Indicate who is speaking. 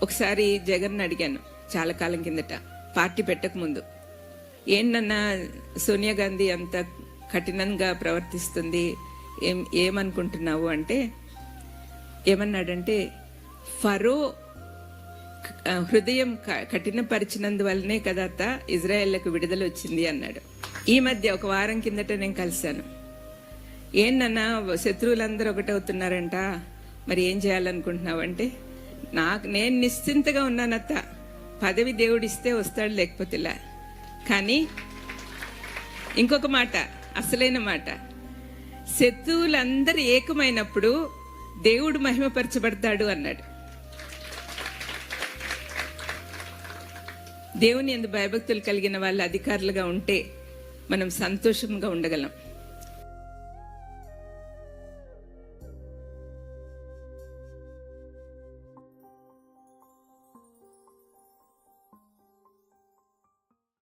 Speaker 1: ఒకసారి జగన్ అడిగాను చాలా కాలం కిందట, పార్టీ పెట్టక ముందు, ఏంటన్నా సోనియా గాంధీ అంత కఠినంగా ప్రవర్తిస్తుంది, ఏమనుకుంటున్నావు అంటే ఏమన్నాడంటే, ఫరో హృదయం కఠినపరిచినందువల్లనే కదా అత్త ఇజ్రాయెళ్లకు విడుదల వచ్చింది అన్నాడు. ఈ మధ్య ఒక వారం కిందట నేను కలిశాను. ఏంటన్నా శత్రువులందరూ ఒకటవుతున్నారంట, మరి ఏం చేయాలనుకుంటున్నావంటే, నేను నిశ్చింతగా ఉన్నానత్త, పదవి దేవుడిస్తే వస్తాడు, లేకపోతే ఇలా. కానీ ఇంకొక మాట, అసలైన మాట, శత్రువులందరూ ఏకమైనప్పుడు దేవుడు మహిమపరచబడతాడు అన్నాడు. దేవుని యందు భయభక్తులు కలిగిన వాళ్ళు అధికారులుగా ఉంటే మనం సంతోషంగా ఉండగలం.